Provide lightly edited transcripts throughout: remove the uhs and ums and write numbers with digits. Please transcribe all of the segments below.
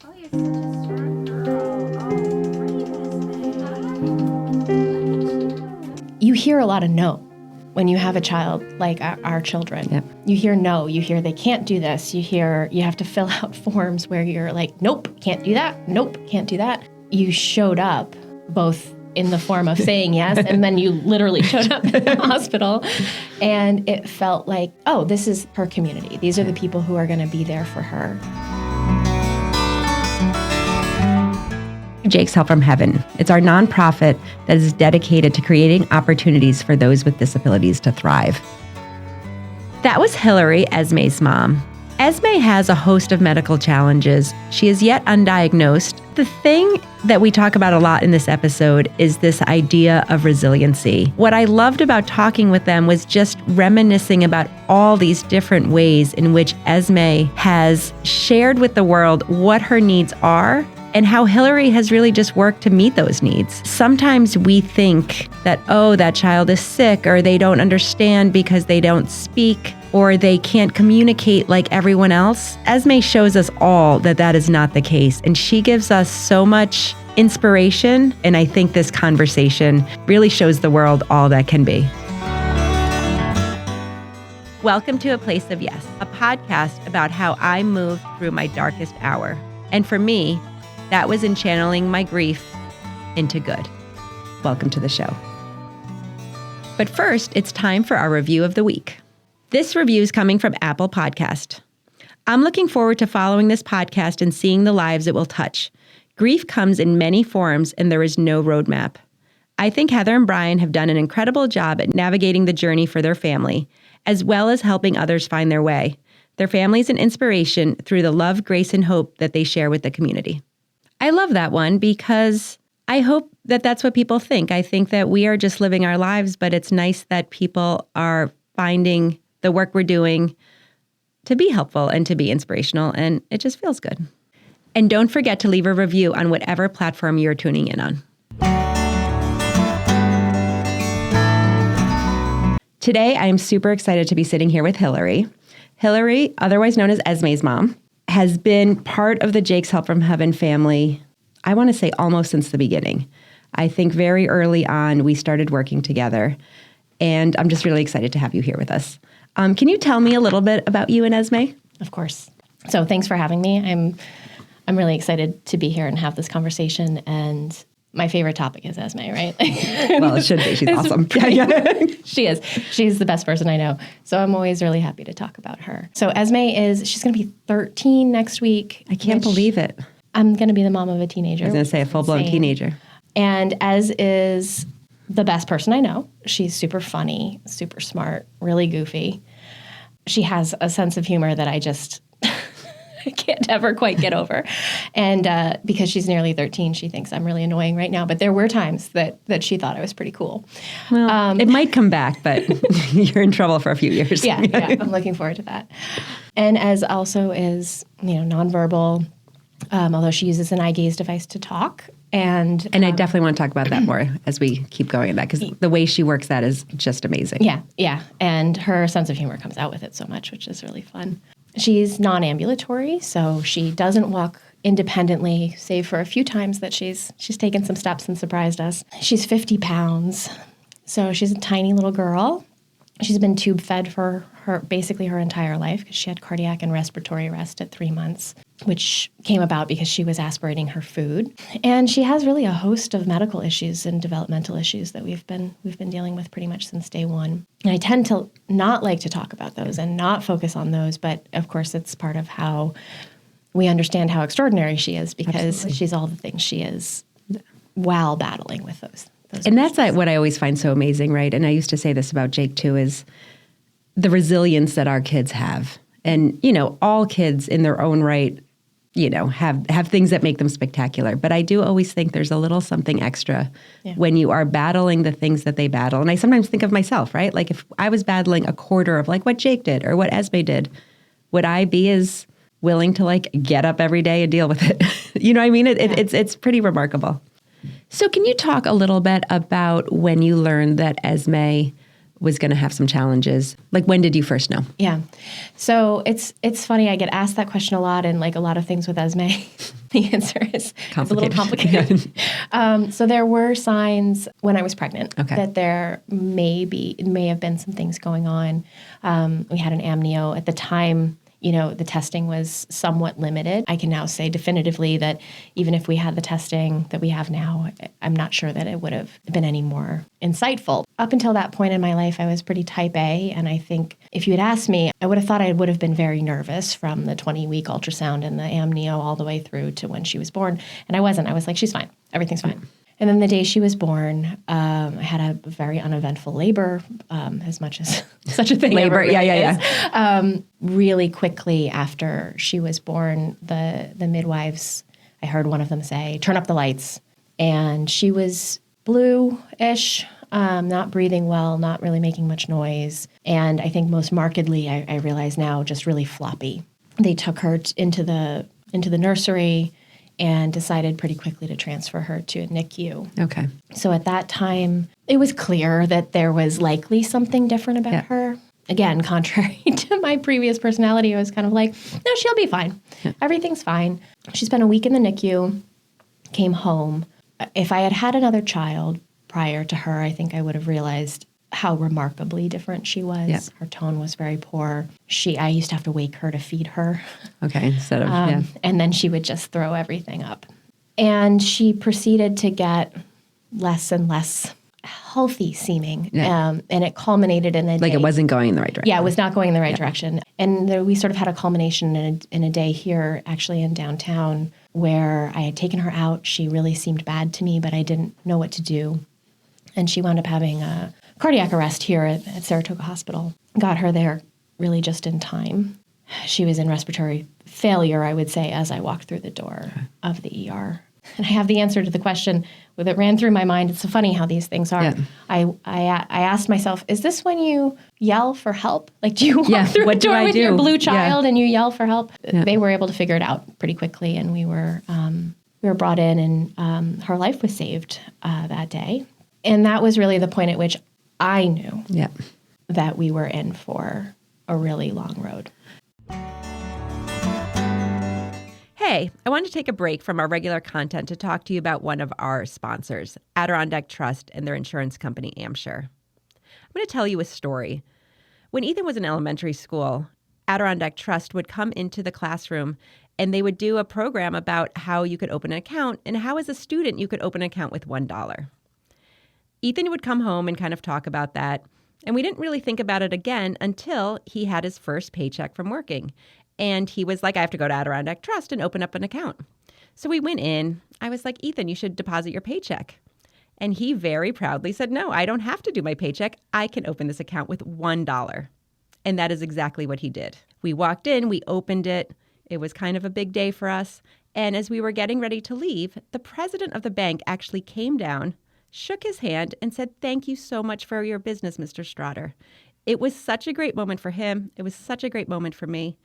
Oh, you're such a strong girl. Oh, great. You hear a lot of no when you have a child like our children. Yep. You hear no, you hear they can't do this, you hear you have to fill out forms where you're like, nope, can't do that, nope, can't do that. You showed up both in the form of saying yes, and then you literally showed up at the hospital, and it felt like, oh, this is her community. These are the people who are going to be there for her. Jake's Help from Heaven. It's our nonprofit that is dedicated to creating opportunities for those with disabilities to thrive. That was Hillary, Esme's mom. Esme has a host of medical challenges. She is yet undiagnosed. The thing that we talk about a lot in this episode is this idea of resiliency. What I loved about talking with them was just reminiscing about all these different ways in which Esme has shared with the world what her needs are and how Hillary has really just worked to meet those needs. Sometimes we think that, oh, that child is sick, or they don't understand because they don't speak, or they can't communicate like everyone else. Esme shows us all that that is not the case, and she gives us so much inspiration, and I think this conversation really shows the world all that can be. Welcome to A Place of Yes, a podcast about how I moved through my darkest hour. And for me, that was in channeling my grief into good. Welcome to the show. But first, it's time for our review of the week. This review is coming from Apple Podcast. I'm looking forward to following this podcast and seeing the lives it will touch. Grief comes in many forms, and there is no roadmap. I think Heather and Brian have done an incredible job at navigating the journey for their family, as well as helping others find their way. Their family is an inspiration through the love, grace, and hope that they share with the community. I love that one because I hope that that's what people think. I think that we are just living our lives, but it's nice that people are finding the work we're doing to be helpful and to be inspirational, and it just feels good. And don't forget to leave a review on whatever platform you're tuning in on. Today, I am super excited to be sitting here with Hillary. Hillary, otherwise known as Esme's mom, has been part of the Jake's Help from Heaven family, I want to say almost since the beginning. I think very early on, we started working together, and I'm just really excited to have you here with us. Can you tell me a little bit about you and Esme? Of course. So thanks for having me. I'm really excited to be here and have this conversation, and my favorite topic is Esme, right? Well, it should be. She's awesome. She is. She's the best person I know. So I'm always really happy to talk about her. So Esme she's going to be 13 next week. I can't believe it. I'm going to be the mom of a teenager. I was going to say a full-blown teenager. And Ez is the best person I know. She's super funny, super smart, really goofy. She has a sense of humor that I can't ever quite get over. And because she's nearly 13, she thinks I'm really annoying right now. But there were times that she thought I was pretty cool. Well, it might come back, but you're in trouble for a few years. Yeah, I'm looking forward to that. And Ez also is, nonverbal, although she uses an eye gaze device to talk. And I definitely want to talk about that more as we keep going in that, because the way she works that is just amazing. Yeah. And her sense of humor comes out with it so much, which is really fun. She's non-ambulatory, so she doesn't walk independently, save for a few times that she's taken some steps and surprised us. She's 50 pounds, so she's a tiny little girl. She's been tube fed for basically her entire life because she had cardiac and respiratory arrest at 3 months, which came about because she was aspirating her food. And she has really a host of medical issues and developmental issues that we've been dealing with pretty much since day one. And I tend to not like to talk about those and not focus on those, but of course it's part of how we understand how extraordinary she is, because Absolutely. She's all the things she is while battling with those. And that's what I always find so amazing, right? And I used to say this about Jake too, is the resilience that our kids have. And, all kids in their own right, have things that make them spectacular. But I do always think there's a little something extra when you are battling the things that they battle. And I sometimes think of myself, right? Like if I was battling a quarter of like what Jake did or what Esme did, would I be as willing to like get up every day and deal with it? You know what I mean? It's pretty remarkable. So can you talk a little bit about when you learned that Esme was going to have some challenges. Like, when did you first know? Yeah. So it's funny. I get asked that question a lot, and like a lot of things with Esme, the answer is it's a little complicated. So there were signs when I was pregnant that there may have been some things going on. We had an amnio at the time. The testing was somewhat limited. I can now say definitively that even if we had the testing that we have now, I'm not sure that it would have been any more insightful. Up until that point in my life, I was pretty type A, and I think if you had asked me, I would have thought I would have been very nervous from the 20-week ultrasound and the amnio all the way through to when she was born, and I wasn't. I was like, she's fine. Everything's fine. And then the day she was born, I had a very uneventful labor, as much as such a thing labor, ever really is. Really quickly after she was born, the midwives, I heard one of them say, "Turn up the lights." And she was blue-ish, not breathing well, not really making much noise. And I think most markedly, I realize now, just really floppy. They took her into the nursery and decided pretty quickly to transfer her to a NICU. Okay. So at that time, it was clear that there was likely something different about her. Again, contrary to my previous personality, I was kind of like, no, she'll be fine. Yeah. Everything's fine. She spent a week in the NICU, came home. If I had had another child prior to her, I think I would have realized how remarkably different she was. Yeah. Her tone was very poor. I used to have to wake her to feed her. Okay, instead of, And then she would just throw everything up. And she proceeded to get less and less healthy seeming. Yeah. And it culminated in a day. Like it wasn't going in the right direction. Yeah, it was not going in the right direction. And we sort of had a culmination in a day here, actually in downtown, where I had taken her out. She really seemed bad to me, but I didn't know what to do. And she wound up having a cardiac arrest here at Saratoga Hospital. Got her there really just in time. She was in respiratory failure, I would say, as I walked through the door of the ER. And I have the answer to the question that ran through my mind. It's so funny how these things are. Yeah. I asked myself, is this when you yell for help? Like, do you walk through the door with your blue child and you yell for help? Yeah. They were able to figure it out pretty quickly, and we were brought in, and her life was saved that day. And that was really the point at which I knew that we were in for a really long road. Hey, I wanted to take a break from our regular content to talk to you about one of our sponsors, Adirondack Trust and their insurance company, Amsure. I'm going to tell you a story. When Ethan was in elementary school, Adirondack Trust would come into the classroom and they would do a program about how you could open an account and how, as a student, you could open an account with $1. Ethan would come home and kind of talk about that, and we didn't really think about it again until he had his first paycheck from working. And he was like, I have to go to Adirondack Trust and open up an account. So we went in. I was like, Ethan, you should deposit your paycheck. And he very proudly said, no, I don't have to do my paycheck. I can open this account with $1. And that is exactly what he did. We walked in, we opened it. It was kind of a big day for us. And as we were getting ready to leave, the president of the bank actually came down, shook his hand, and said, thank you so much for your business, Mr. Strotter. It was such a great moment for him. It was such a great moment for me.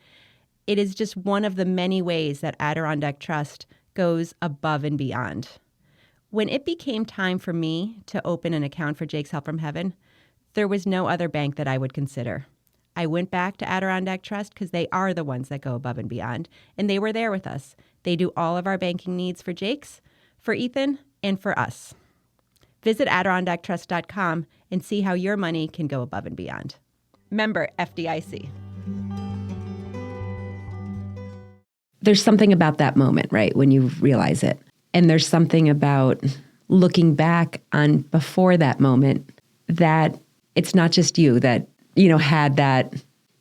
It is just one of the many ways that Adirondack Trust goes above and beyond. When it became time for me to open an account for Jake's Help from Heaven, there was no other bank that I would consider. I went back to Adirondack Trust because they are the ones that go above and beyond, and they were there with us. They do all of our banking needs for Jake's, for Ethan, and for us. Visit AdirondackTrust.com and see how your money can go above and beyond. Member FDIC. There's something about that moment, right, when you realize it. And there's something about looking back on before that moment that it's not just you that, had that,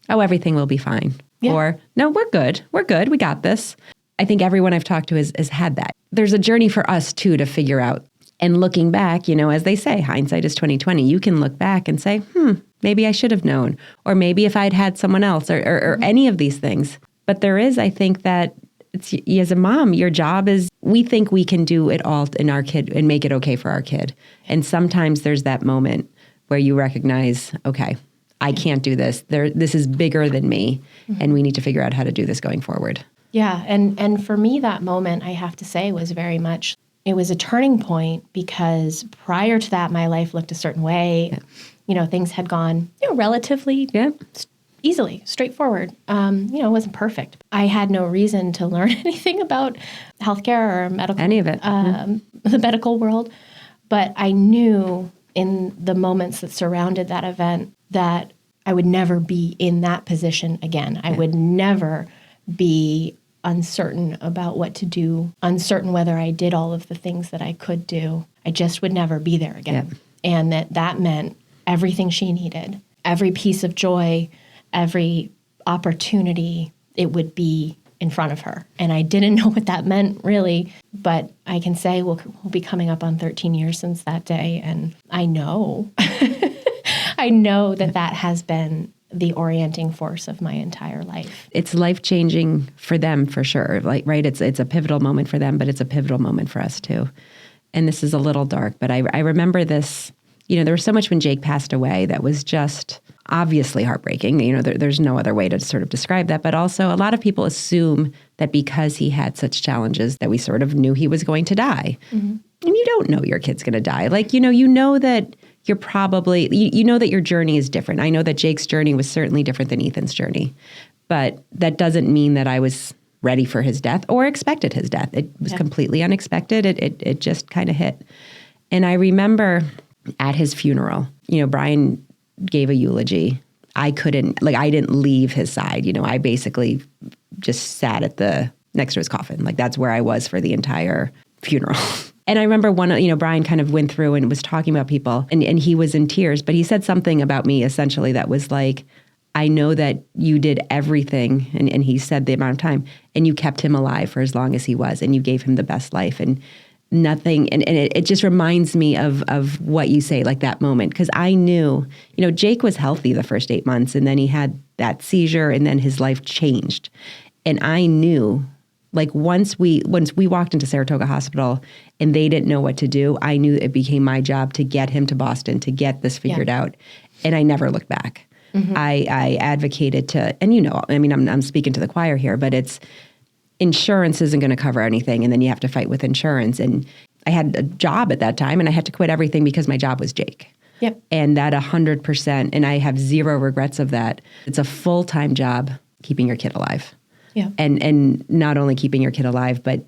oh, everything will be fine. Yeah. Or, no, we're good. We got this. I think everyone I've talked to has had that. There's a journey for us, too, to figure out. And looking back, as they say, hindsight is 20/20. You can look back and say, maybe I should have known. Or maybe if I'd had someone else or any of these things. But there is, I think, that it's, as a mom, your job is, we think we can do it all in our kid and make it okay for our kid. And sometimes there's that moment where you recognize, okay, I can't do this. This is bigger than me, and we need to figure out how to do this going forward. Yeah, and for me, that moment, I have to say, was very much, it was a turning point because prior to that, my life looked a certain way. Things had gone, relatively easily, straightforward. It wasn't perfect. I had no reason to learn anything about healthcare or medical, any of it, the medical world. But I knew in the moments that surrounded that event that I would never be in that position again. I would never be uncertain about what to do, uncertain whether I did all of the things that I could do. I just would never be there again. And that meant everything she needed, every piece of joy, every opportunity, it would be in front of her. And I didn't know what that meant really, but I can say we'll be coming up on 13 years since that day. And I know, I know that has been the orienting force of my entire life. It's life-changing for them for sure. It's a pivotal moment for them, but it's a pivotal moment for us too. And this is a little dark, but I remember this, there was so much when Jake passed away that was just obviously heartbreaking. There's no other way to sort of describe that. But also a lot of people assume that because he had such challenges that we sort of knew he was going to die. Mm-hmm. And you don't know your kid's going to die. You know that you're probably, you know that your journey is different. I know that Jake's journey was certainly different than Ethan's journey. But that doesn't mean that I was ready for his death or expected his death. It was completely unexpected. It just kind of hit. And I remember at his funeral, Brian gave a eulogy. I didn't leave his side. I basically just sat next to his coffin. That's where I was for the entire funeral. And I remember Brian kind of went through and was talking about people and he was in tears, but he said something about me essentially that was like, I know that you did everything. And he said the amount of time and you kept him alive for as long as he was and you gave him the best life and nothing. And it just reminds me of what you say, that moment. Because I knew, Jake was healthy the first 8 months and then he had that seizure and then his life changed. And I knew once we walked into Saratoga Hospital and they didn't know what to do, I knew it became my job to get him to Boston, to get this figured out. And I never looked back. Mm-hmm. I advocated to, and I'm speaking to the choir here, but it's insurance isn't going to cover anything. And then you have to fight with insurance. And I had a job at that time and I had to quit everything because my job was Jake. Yep. And that 100%, and I have zero regrets of that. It's a full-time job keeping your kid alive. Yeah. And not only keeping your kid alive, but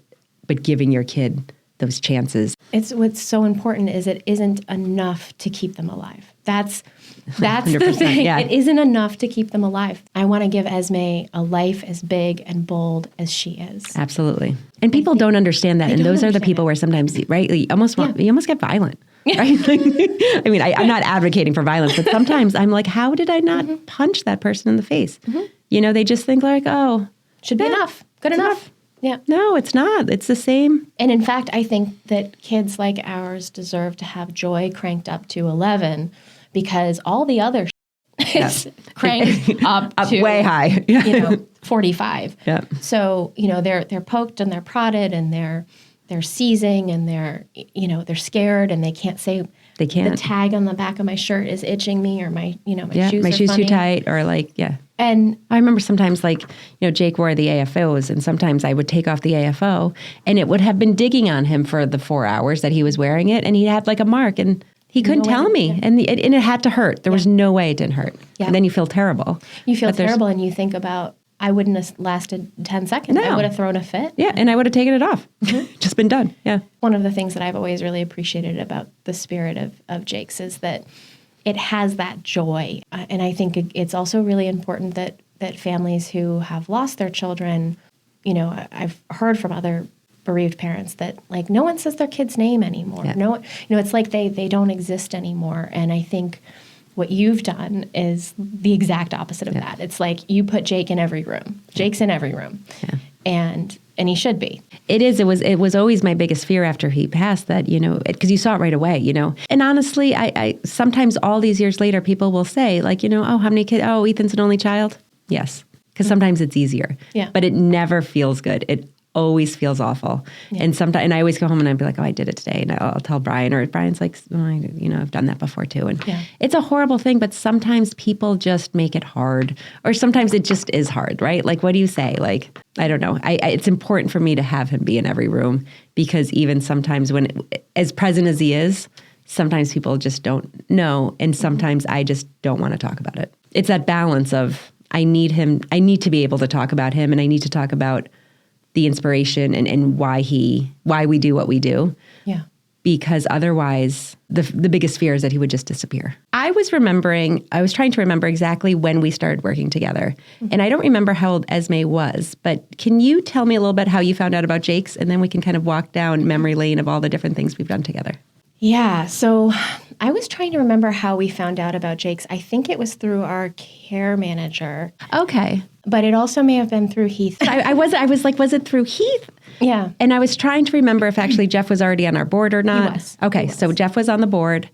giving your kid those chances. It's what's so important is it isn't enough to keep them alive. That's 100%, the thing. yeah. It isn't enough to keep them alive. I want to give Esme a life as big and bold as she is. Absolutely. And people don't understand that. And those are the people where sometimes, right, you almost get violent. Right? I'm not advocating for violence, but sometimes I'm like, how did I not punch that person in the face? Mm-hmm. They just think oh, should be enough. Good enough. Yeah. No, it's not. It's the same. And in fact, I think that kids like ours deserve to have joy cranked up to 11 because all the other is cranked up to way high. 45. Yeah. So, they're poked and they're prodded and they're seizing and they're scared and they can't say they can't. The tag on the back of my shirt is itching me or my shoes my are shoes funny. too tight or And I remember sometimes Jake wore the AFOs and sometimes I would take off the AFO and it would have been digging on him for the 4 hours that he was wearing it and he had a mark and he couldn't tell me and it had to hurt. There was no way it didn't hurt. Yeah. And then you feel terrible. You feel terrible and you think about, I wouldn't have lasted 10 seconds. No. I would have thrown a fit. Yeah, and I would have taken it off. Just been done. Yeah. One of the things that I've always really appreciated about the spirit of Jake's is that it has that joy. And I think it's also really important that families who have lost their children, I've heard from other bereaved parents that no one says their kid's name anymore. Yeah. No, it's like they don't exist anymore. And I think what you've done is the exact opposite of that. It's you put Jake in every room. Jake's in every room. Yeah. And he should be. It is. It was always my biggest fear after he passed that, because you saw it right away, And honestly, I sometimes all these years later, people will say oh, how many kids? Oh, Ethan's an only child. Yes. Because sometimes it's easier. Yeah. But it never feels good. It always feels awful. Yeah. And I always go home and I'd be like, oh, I did it today. And I'll tell Brian, or Brian's like, oh, I've done that before too. And it's a horrible thing, but sometimes people just make it hard, or sometimes it just is hard, right? Like, what do you say? Like, I don't know. It's important for me to have him be in every room, because even sometimes as present as he is, sometimes people just don't know. And sometimes I just don't want to talk about it. It's that balance of, I need to be able to talk about him, and I need to talk about the inspiration and why we do what we do. Yeah. Because otherwise the biggest fear is that he would just disappear. I was trying to remember exactly when we started working together. And I don't remember how old Esme was, but can you tell me a little bit how you found out about Jake's, and then we can kind of walk down memory lane of all the different things we've done together. Yeah. So I was trying to remember how we found out about Jake's. I think it was through our care manager. Okay. But it also may have been through Heath. I was like, was it through Heath? Yeah. And I was trying to remember if actually Jeff was already on our board or not. He was. Okay, so Jeff was on the board.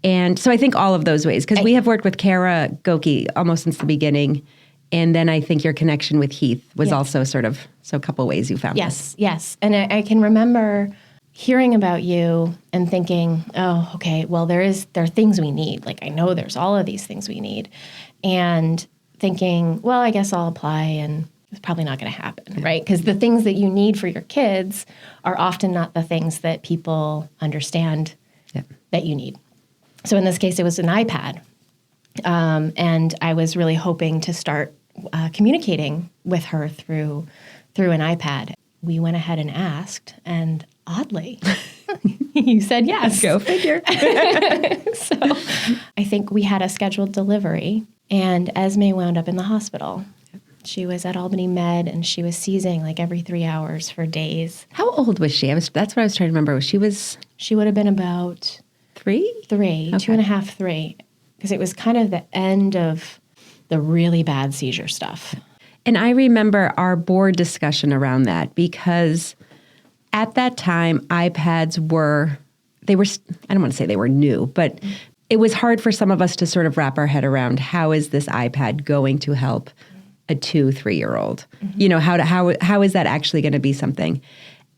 And so I think all of those ways, because we have worked with Kara Goki almost since the beginning. And then I think your connection with Heath was also so a couple ways you found this. Yes. And I can remember hearing about you and thinking, oh, okay, well, there are things we need. Like, I know there's all of these things we need. And thinking, well, I guess I'll apply, and it's probably not going to happen, right? Because the things that you need for your kids are often not the things that people understand that you need. So in this case, it was an iPad. And I was really hoping to start communicating with her through an iPad. We went ahead and asked, and oddly, you said yes. Go figure. So I think we had a scheduled delivery, and Esme wound up in the hospital. She was at Albany Med, and she was seizing like every 3 hours for days. How old was she? That's what I was trying to remember. She would have been about 3? 3, okay. 2.5, 3, because it was kind of the end of the really bad seizure stuff. And I remember our board discussion around that, because at that time, iPads I don't want to say they were new, but it was hard for some of us to sort of wrap our head around, how is this iPad going to help a 2-3-year-old? How is that actually going to be something?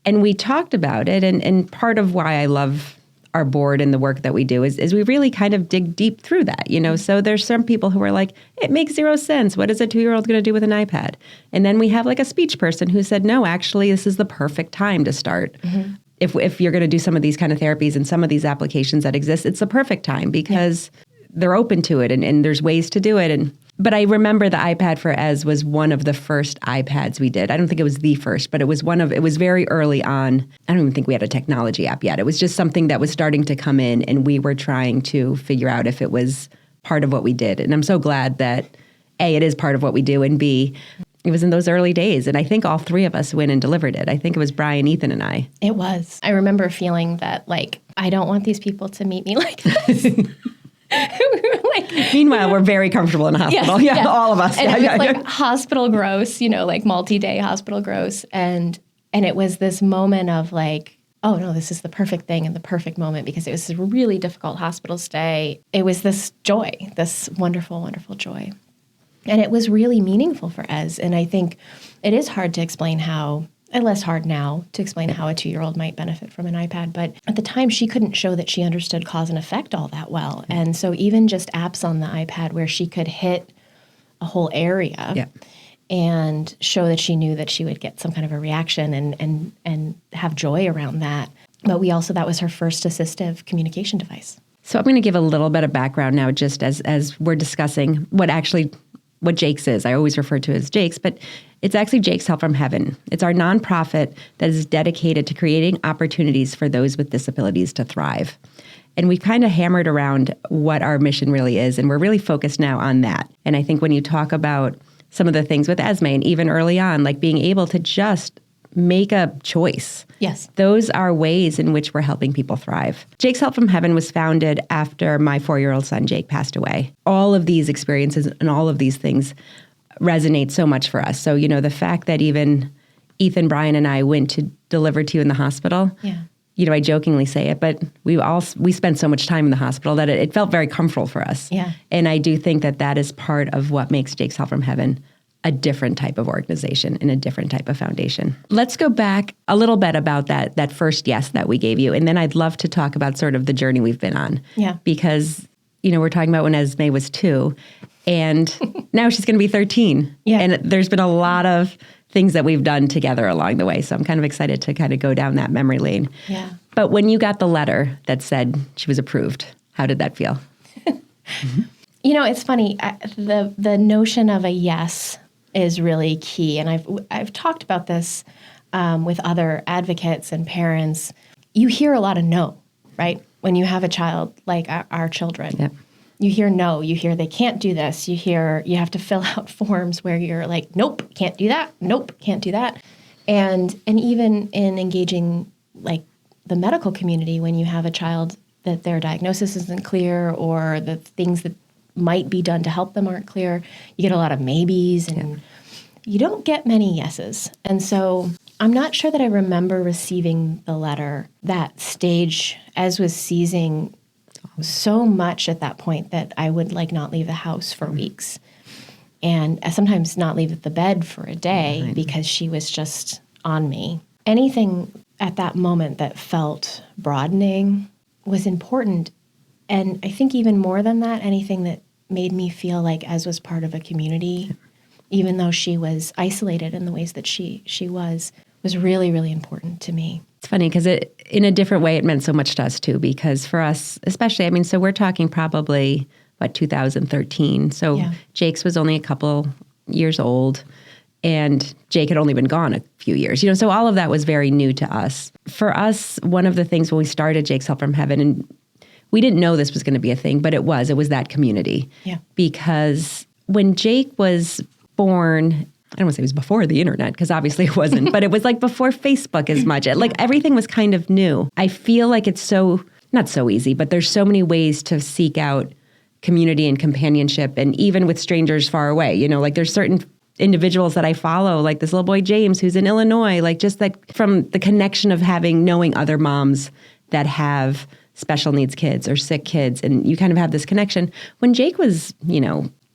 And we talked about it, and part of why I love our board and the work that we do is we really kind of dig deep through that, So there's some people who are like, it makes 0 sense. What is a 2-year-old going to do with an iPad? And then we have like a speech person who said, no, actually, this is the perfect time to start. Mm-hmm. If you're going to do some of these kind of therapies and some of these applications that exist, it's the perfect time because they're open to it and there's ways to do it. But I remember the iPad for Ez was one of the first iPads we did. I don't think it was the first, but it was very early on. I don't even think we had a technology app yet. It was just something that was starting to come in, and we were trying to figure out if it was part of what we did. And I'm so glad that A, it is part of what we do, and B, it was in those early days. And I think all 3 of us went and delivered it. I think it was Brian, Ethan, and I. It was. I remember feeling that, like, I don't want these people to meet me like this. We were like, meanwhile, we're very comfortable in a hospital. Yes. All of us. And it was like hospital gross, like multi-day hospital gross. And it was this moment of like, oh no, this is the perfect thing and the perfect moment, because it was a really difficult hospital stay. It was this joy, this wonderful, wonderful joy. And it was really meaningful for Ez. And I think it is hard to explain how, and less hard now to explain how a 2-year-old might benefit from an iPad. But at the time, she couldn't show that she understood cause and effect all that well. And so even just apps on the iPad where she could hit a whole area and show that she knew that she would get some kind of a reaction and have joy around that. But that was her first assistive communication device. So I'm going to give a little bit of background now, just as we're discussing what Jake's is. I always refer to it as Jake's, but it's actually Jake's Help from Heaven. It's our nonprofit that is dedicated to creating opportunities for those with disabilities to thrive. And we've kind of hammered around what our mission really is, and we're really focused now on that. And I think when you talk about some of the things with Esme, and even early on, like being able to just make a choice. Yes. Those are ways in which we're helping people thrive. Jake's Help from Heaven was founded after my 4-year-old son, Jake, passed away. All of these experiences and all of these things resonate so much for us. So, the fact that even Ethan, Brian, and I went to deliver to you in the hospital, I jokingly say it, but we spent so much time in the hospital that it felt very comfortable for us. Yeah. And I do think that is part of what makes Jake's Help from Heaven a different type of organization and a different type of foundation. Let's go back a little bit about that first yes that we gave you. And then I'd love to talk about sort of the journey we've been on. Yeah. Because, we're talking about when Esme was 2 and now she's going to be 13. Yeah. And there's been a lot of things that we've done together along the way. So I'm kind of excited to kind of go down that memory lane. Yeah. But when you got the letter that said she was approved, how did that feel? It's funny. The notion of a yes is really key. And I've talked about this with other advocates and parents. You hear a lot of no, right? When you have a child like our children. Yep. You hear no, you hear they can't do this, you hear you have to fill out forms where you're like, nope, can't do that, nope, can't do that. And even in engaging like the medical community, when you have a child that their diagnosis isn't clear or the things that might be done to help them aren't clear, you get a lot of maybes and you don't get many yeses. And so I'm not sure that I remember receiving the letter. That stage, as was seizing so much at that point that I would like not leave the house for weeks and sometimes not leave the bed for a day because she was just on me. Anything at that moment that felt broadening was important. And I think even more than that, anything that made me feel like Ez was part of a community, even though she was isolated in the ways that she was really, really important to me. It's funny because in a different way, it meant so much to us too, because for us, especially, so we're talking probably, 2013. So Jake's was only a couple years old and Jake had only been gone a few years, so all of that was very new to us. For us, one of the things when we started Jake's Help from Heaven, and we didn't know this was going to be a thing, but it was that community. Yeah. Because when Jake was born, I don't want to say it was before the internet, because obviously it wasn't, but it was like before Facebook as much. Like everything was kind of new. I feel like it's not so easy, but there's so many ways to seek out community and companionship. And even with strangers far away, like there's certain individuals that I follow, like this little boy, James, who's in Illinois, like just that from the connection of knowing other moms that have special needs kids or sick kids. And you kind of have this connection. When Jake was,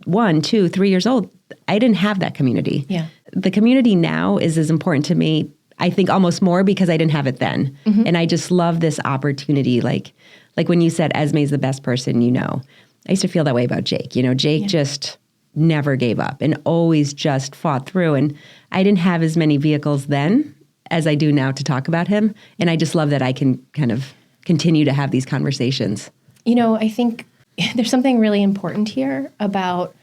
1, 2, 3 years old, I didn't have that community. Yeah. The community now is as important to me, I think almost more because I didn't have it then. Mm-hmm. And I just love this opportunity. Like when you said Esme's the best person, I used to feel that way about Jake. Jake just never gave up and always just fought through. And I didn't have as many vehicles then as I do now to talk about him. And I just love that I can kind of continue to have these conversations. I think there's something really important here about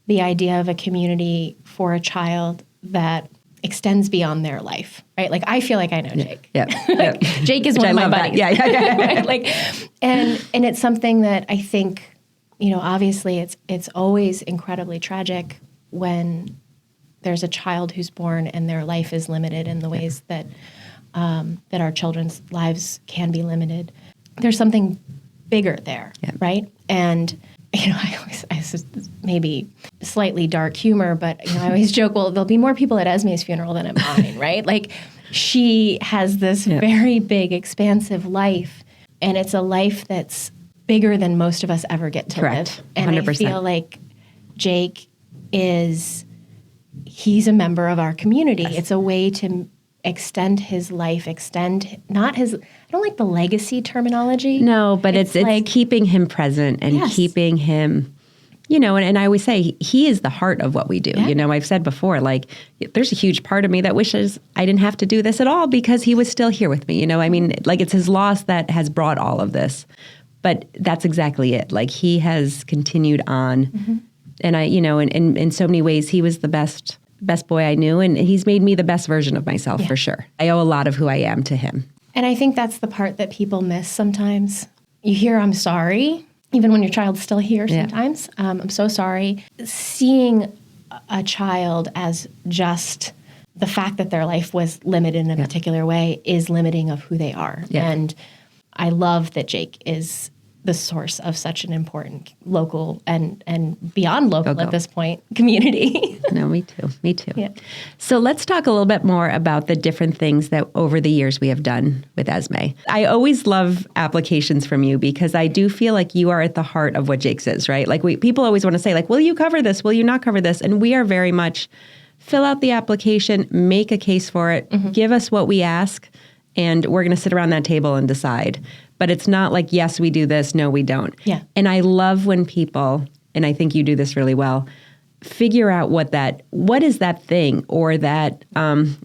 the idea of a community for a child that extends beyond their life, right? Like I feel like I know Jake. Yeah. Like, Jake is one of my buddies. Yeah. Right? Like, and it's something that I think, obviously it's always incredibly tragic when there's a child who's born and their life is limited in the ways that that our children's lives can be limited. There's something bigger there, right? And I maybe slightly dark humor, but I always joke, well, there'll be more people at Esme's funeral than at mine, right? Like she has this very big, expansive life, and it's a life that's bigger than most of us ever get to live. And 100%. I feel like Jake he's a member of our community. Yes. It's a way to extend his life, not his, I don't like the legacy terminology. No, but it's keeping him present and keeping him, and I always say he is the heart of what we do. Yeah. I've said before, like there's a huge part of me that wishes I didn't have to do this at all because he was still here with me. Like it's his loss that has brought all of this, but that's exactly it. Like he has continued on. Mm-hmm. And I, in so many ways, he was the best boy I knew, and he's made me the best version of myself for sure. I owe a lot of who I am to him. And I think that's the part that people miss sometimes. You hear, I'm sorry, even when your child's still here sometimes. I'm so sorry. Seeing a child as just the fact that their life was limited in a particular way is limiting of who they are. Yeah. And I love that Jake is the source of such an important local and beyond local Go. at this point community. No, me too. Me too. Yeah. So let's talk a little bit more about the different things that over the years we have done with Esme. I always love applications from you because I do feel like you are at the heart of what Jake's is, right? Like people always want to say like, will you cover this? Will you not cover this? And we are very much fill out the application, make a case for it, give us what we ask, and we're going to sit around that table and decide. But it's not like, yes, we do this, no, we don't. Yeah. And I love when people, and I think you do this really well, figure out what is that thing or that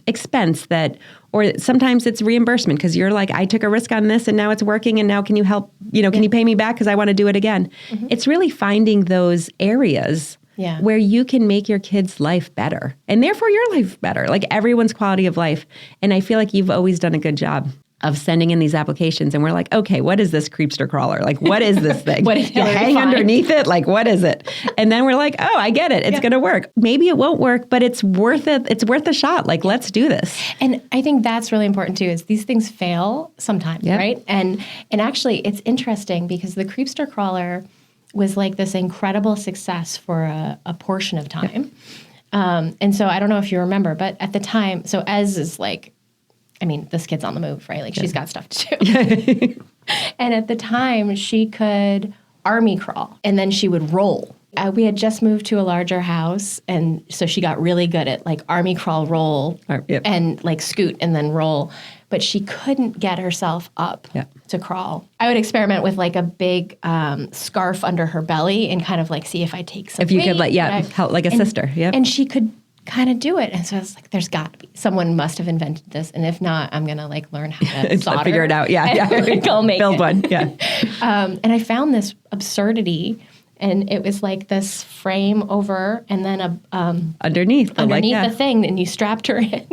expense that, or sometimes it's reimbursement because you're like, I took a risk on this and now it's working and now can you help, can you pay me back because I want to do it again? It's really finding those areas where you can make your kids' life better and therefore your life better, like everyone's quality of life. And I feel like you've always done a good job of sending in these applications and we're like, okay, what is this creepster crawler? Like, what is this thing? What did you Hillary hang find? underneath it? Like, what is it? And then we're like, oh, I get it. It's going to work. Maybe it won't work, but it's worth it. It's worth a shot. Like, let's do this. And I think that's really important too, is these things fail sometimes, right? And actually it's interesting because the creepster crawler was like this incredible success for a portion of time. And so I don't know if you remember, but at the time, so Ez is like, I mean, this kid's on the move, right? Like she's got stuff to do. And at the time she could army crawl and then she would roll. We had just moved to a larger house. And so she got really good at like army crawl, roll and like scoot and then roll. But she couldn't get herself up to crawl. I would experiment with like a big scarf under her belly and kind of like see if I take some If you weight, could like, help like a sister. Yeah. And she could kind of do it. And so I was like, there's got to be. Someone must have invented this. And if not, I'm going to like learn how to solder. Figure it out. Yeah. Like, I'll make Build it. one. Yeah. And I found this absurdity. And it was like this frame over and then underneath the thing. And you strapped her in.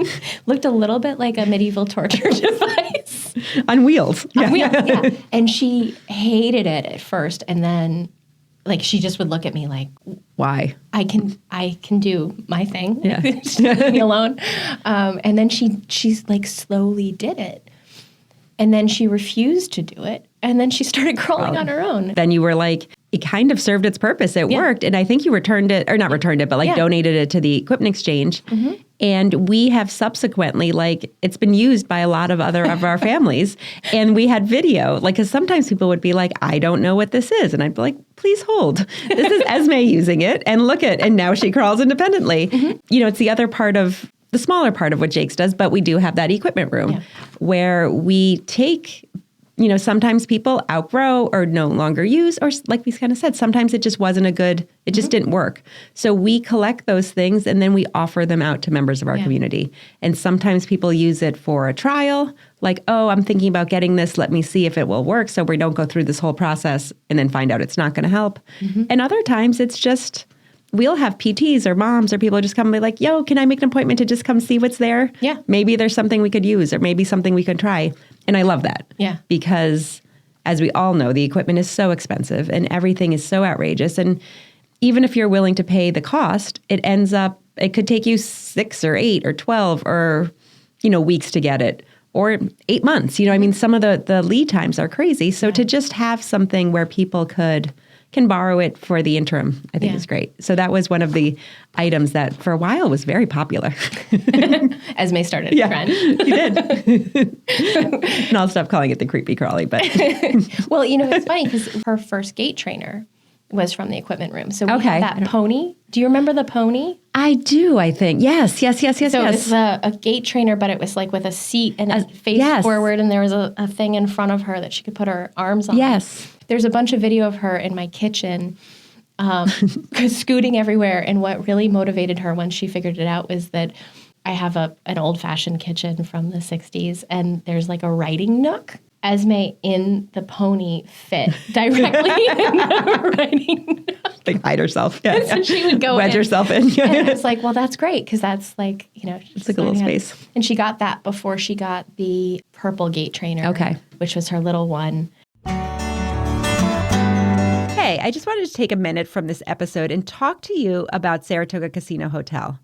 Looked a little bit like a medieval torture device. On wheels. On wheels, yeah. And she hated it at first. And then like she just would look at me like, why? I can do my thing. Yeah. Just leave me alone. And then she's like slowly did it. And then she refused to do it. And then she started crawling on her own. Then you were like, it kind of served its purpose. It worked. And I think you returned it, or not returned it, but like donated it to the equipment exchange. And we have subsequently, like, it's been used by a lot of other of our families. And we had video, like, because sometimes people would be like, I don't know what this is. And I'd be like, please hold. This is Esme using it. And look at, and now she crawls independently. It's the other part of, the smaller part of what Jake's does, but we do have that equipment room where we take, sometimes people outgrow or no longer use, or like we kind of said, sometimes it just wasn't it just didn't work. So we collect those things and then we offer them out to members of our community. And sometimes people use it for a trial, like, oh, I'm thinking about getting this. Let me see if it will work. So we don't go through this whole process and then find out it's not going to help. And other times it's just, we'll have PTs or moms or people just come and be like, yo, can I make an appointment to just come see what's there? Yeah. Maybe there's something we could use or maybe something we could try. And I love that. Yeah. Because as we all know, the equipment is so expensive and everything is so outrageous. And even if you're willing to pay the cost, it could take you 6 or 8 or 12 or, weeks to get it or 8 months. Some of the lead times are crazy. So to just have something where people can borrow it for the interim, I think is great. So that was one of the items that for a while was very popular. Esme started a trend. You did. And I'll stop calling it the creepy crawly, but. Well, it's funny because her first gait trainer was from the equipment room. So we had that pony. Do you remember the pony? I do, I think. Yes. So it was a gait trainer, but it was like with a seat and it faced forward and there was a thing in front of her that she could put her arms on. Yes. There's a bunch of video of her in my kitchen scooting everywhere. And what really motivated her when she figured it out was that I have an old-fashioned kitchen from the 60s, and there's like a writing nook. Esme in the pony fit directly in the writing nook. Like hide herself. Yeah. So she would go wedge herself in. And I was like, well, that's great because that's like, it's like a little space. And she got that before she got the purple gait trainer. Which was her little one. Hey, I just wanted to take a minute from this episode and talk to you about Saratoga Casino Hotel.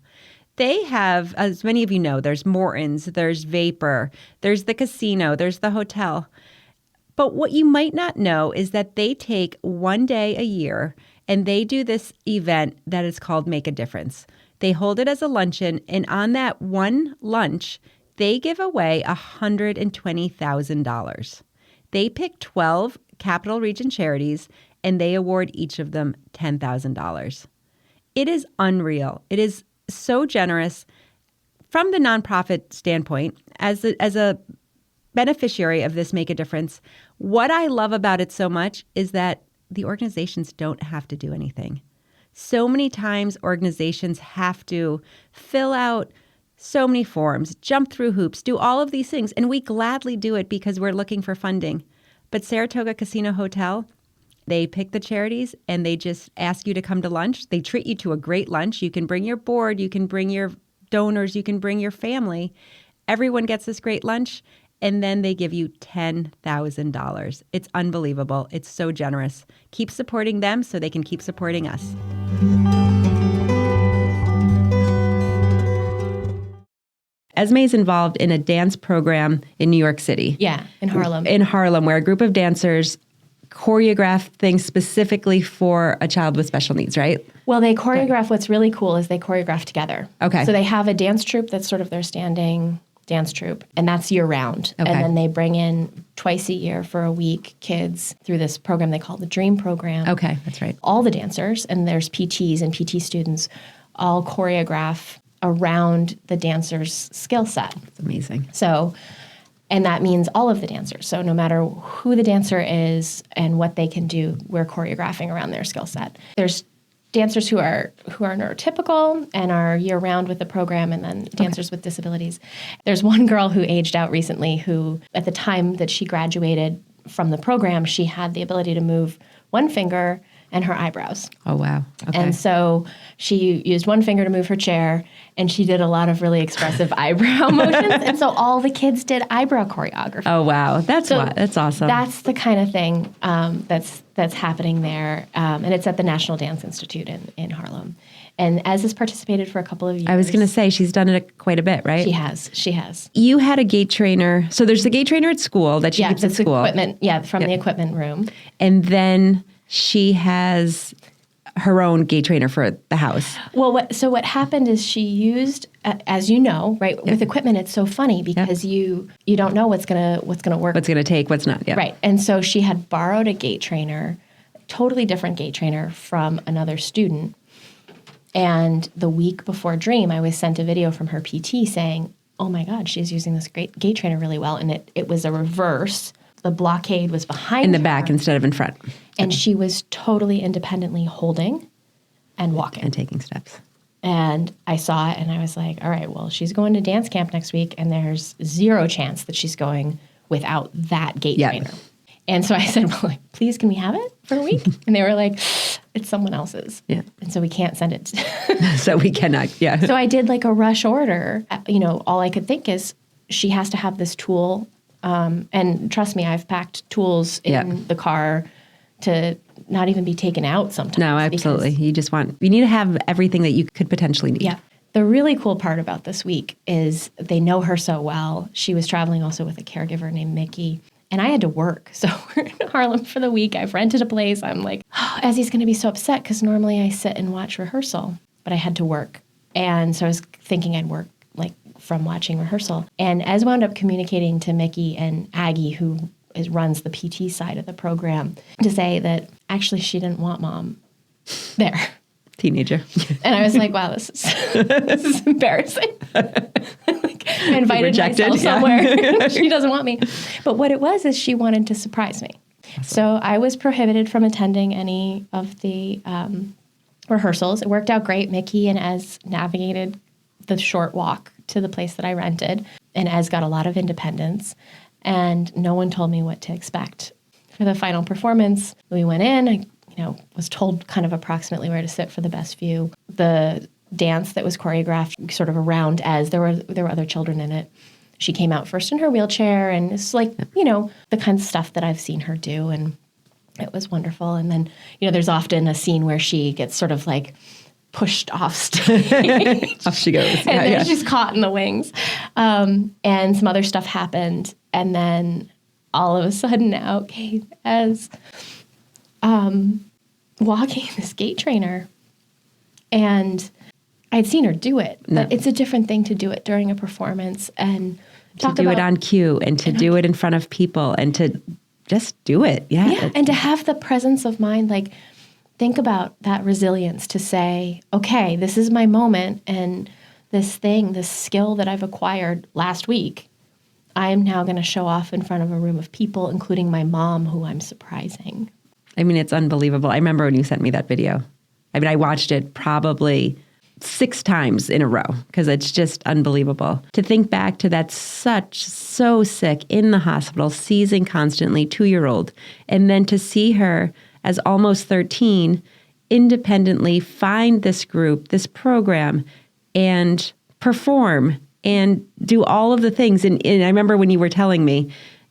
They have, as many of you know, there's Morton's, there's Vapor, there's the casino, there's the hotel. But what you might not know is that they take one day a year and they do this event that is called Make a Difference. They hold it as a luncheon, and on that one lunch, they give away $120,000. They pick 12 Capital Region charities, and they award each of them $10,000. It is unreal. It is so generous. From the nonprofit standpoint, as a beneficiary of this Make a Difference, what I love about it so much is that the organizations don't have to do anything. So many times organizations have to fill out so many forms, jump through hoops, do all of these things, and we gladly do it because we're looking for funding. But Saratoga Casino Hotel, they pick the charities and they just ask you to come to lunch. They treat you to a great lunch. You can bring your board, you can bring your donors, you can bring your family. Everyone gets this great lunch, and then they give you $10,000. It's unbelievable. It's so generous. Keep supporting them so they can keep supporting us. Esme is involved in a dance program in New York City. Yeah, in Harlem. In Harlem, where a group of dancers choreograph things specifically for a child with special needs, right? Well, they choreograph. What's really cool is they choreograph together. Okay. So they have a dance troupe that's sort of their standing dance troupe, and that's year round. Okay. And then they bring in twice a year for a week kids through this program they call the Dream Program. Okay, that's right. All the dancers, and there's PTs and PT students, all choreograph around the dancer's skill set. It's amazing. So, and that means all of the dancers. So no matter who the dancer is and what they can do, we're choreographing around their skill set. There's dancers who are neurotypical and are year-round with the program, and then dancers with disabilities. There's one girl who aged out recently who, at the time that she graduated from the program, she had the ability to move one finger and her eyebrows. Oh, wow. Okay. And so she used one finger to move her chair, and she did a lot of really expressive eyebrow motions. And so all the kids did eyebrow choreography. Oh, wow. That's So that's awesome. That's the kind of thing that's happening there. And it's at the National Dance Institute in Harlem. And Ez has participated for a couple of years. I was going to say, she's done it quite a bit, right? She has. You had a gait trainer. So there's the gait trainer at school that she keeps at it's school. equipment. Yeah, from the equipment room. And then she has her own gait trainer for the house. Well, what happened is she used, as you know, right, with equipment, it's so funny because you don't know what's gonna work. What's going to take, what's not. Yeah. Right. And so she had borrowed a gait trainer, totally different gait trainer from another student. And the week before Dream, I was sent a video from her PT saying, oh my God, she's using this great gait trainer really well. And it was a reverse. The blockade was behind In the her, back instead of in front. and she was totally independently holding and walking. And taking steps. And I saw it and I was like, all right, well, she's going to dance camp next week, and there's zero chance that she's going without that gait trainer. And so I said, well, like, please, can we have it for a week? And they were like, it's someone else's. Yeah. And so we can't send it. So we cannot, yeah. So I did like a rush order. All I could think is she has to have this tool. And trust me, I've packed tools in the car to not even be taken out sometimes. No, absolutely. You need to have everything that you could potentially need. Yeah. The really cool part about this week is they know her so well. She was traveling also with a caregiver named Mickey. And I had to work. So we're in Harlem for the week. I've rented a place. I'm like, Ezzy's going to be so upset because normally I sit and watch rehearsal. But I had to work. And so I was thinking I'd work like from watching rehearsal. And Ez wound up communicating to Mickey and Aggie, who runs the PT side of the program, to say that actually she didn't want Mom there. Teenager. And I was like, wow, this is embarrassing. I invited myself somewhere. She doesn't want me. But what it was is she wanted to surprise me. Awesome. So I was prohibited from attending any of the rehearsals. It worked out great. Mickey and Ez navigated the short walk to the place that I rented. And Ez got a lot of independence. And no one told me what to expect. For the final performance, we went in. I was told kind of approximately where to sit for the best view. The dance that was choreographed sort of around Ez, there were other children in it. She came out first in her wheelchair, and it's like, the kind of stuff that I've seen her do, and it was wonderful. And then, there's often a scene where she gets sort of like pushed off stage. Off she goes. And then she's caught in the wings. And some other stuff happened. And then all of a sudden now came as walking this gait trainer. And I'd seen her do it, but it's a different thing to do it during a performance and to do it on cue and to do it in front of people and to just do it. Yeah. And to have the presence of mind, like think about that resilience to say, okay, this is my moment. And this skill that I've acquired last week, I am now going to show off in front of a room of people, including my mom, who I'm surprising. I mean, it's unbelievable. I remember when you sent me that video. I mean, I watched it probably 6 times in a row because it's just unbelievable. To think back to that so sick in the hospital, seizing constantly, 2-year-old, and then to see her as almost 13 independently find this group, this program, and perform and do all of the things. And I remember when you were telling me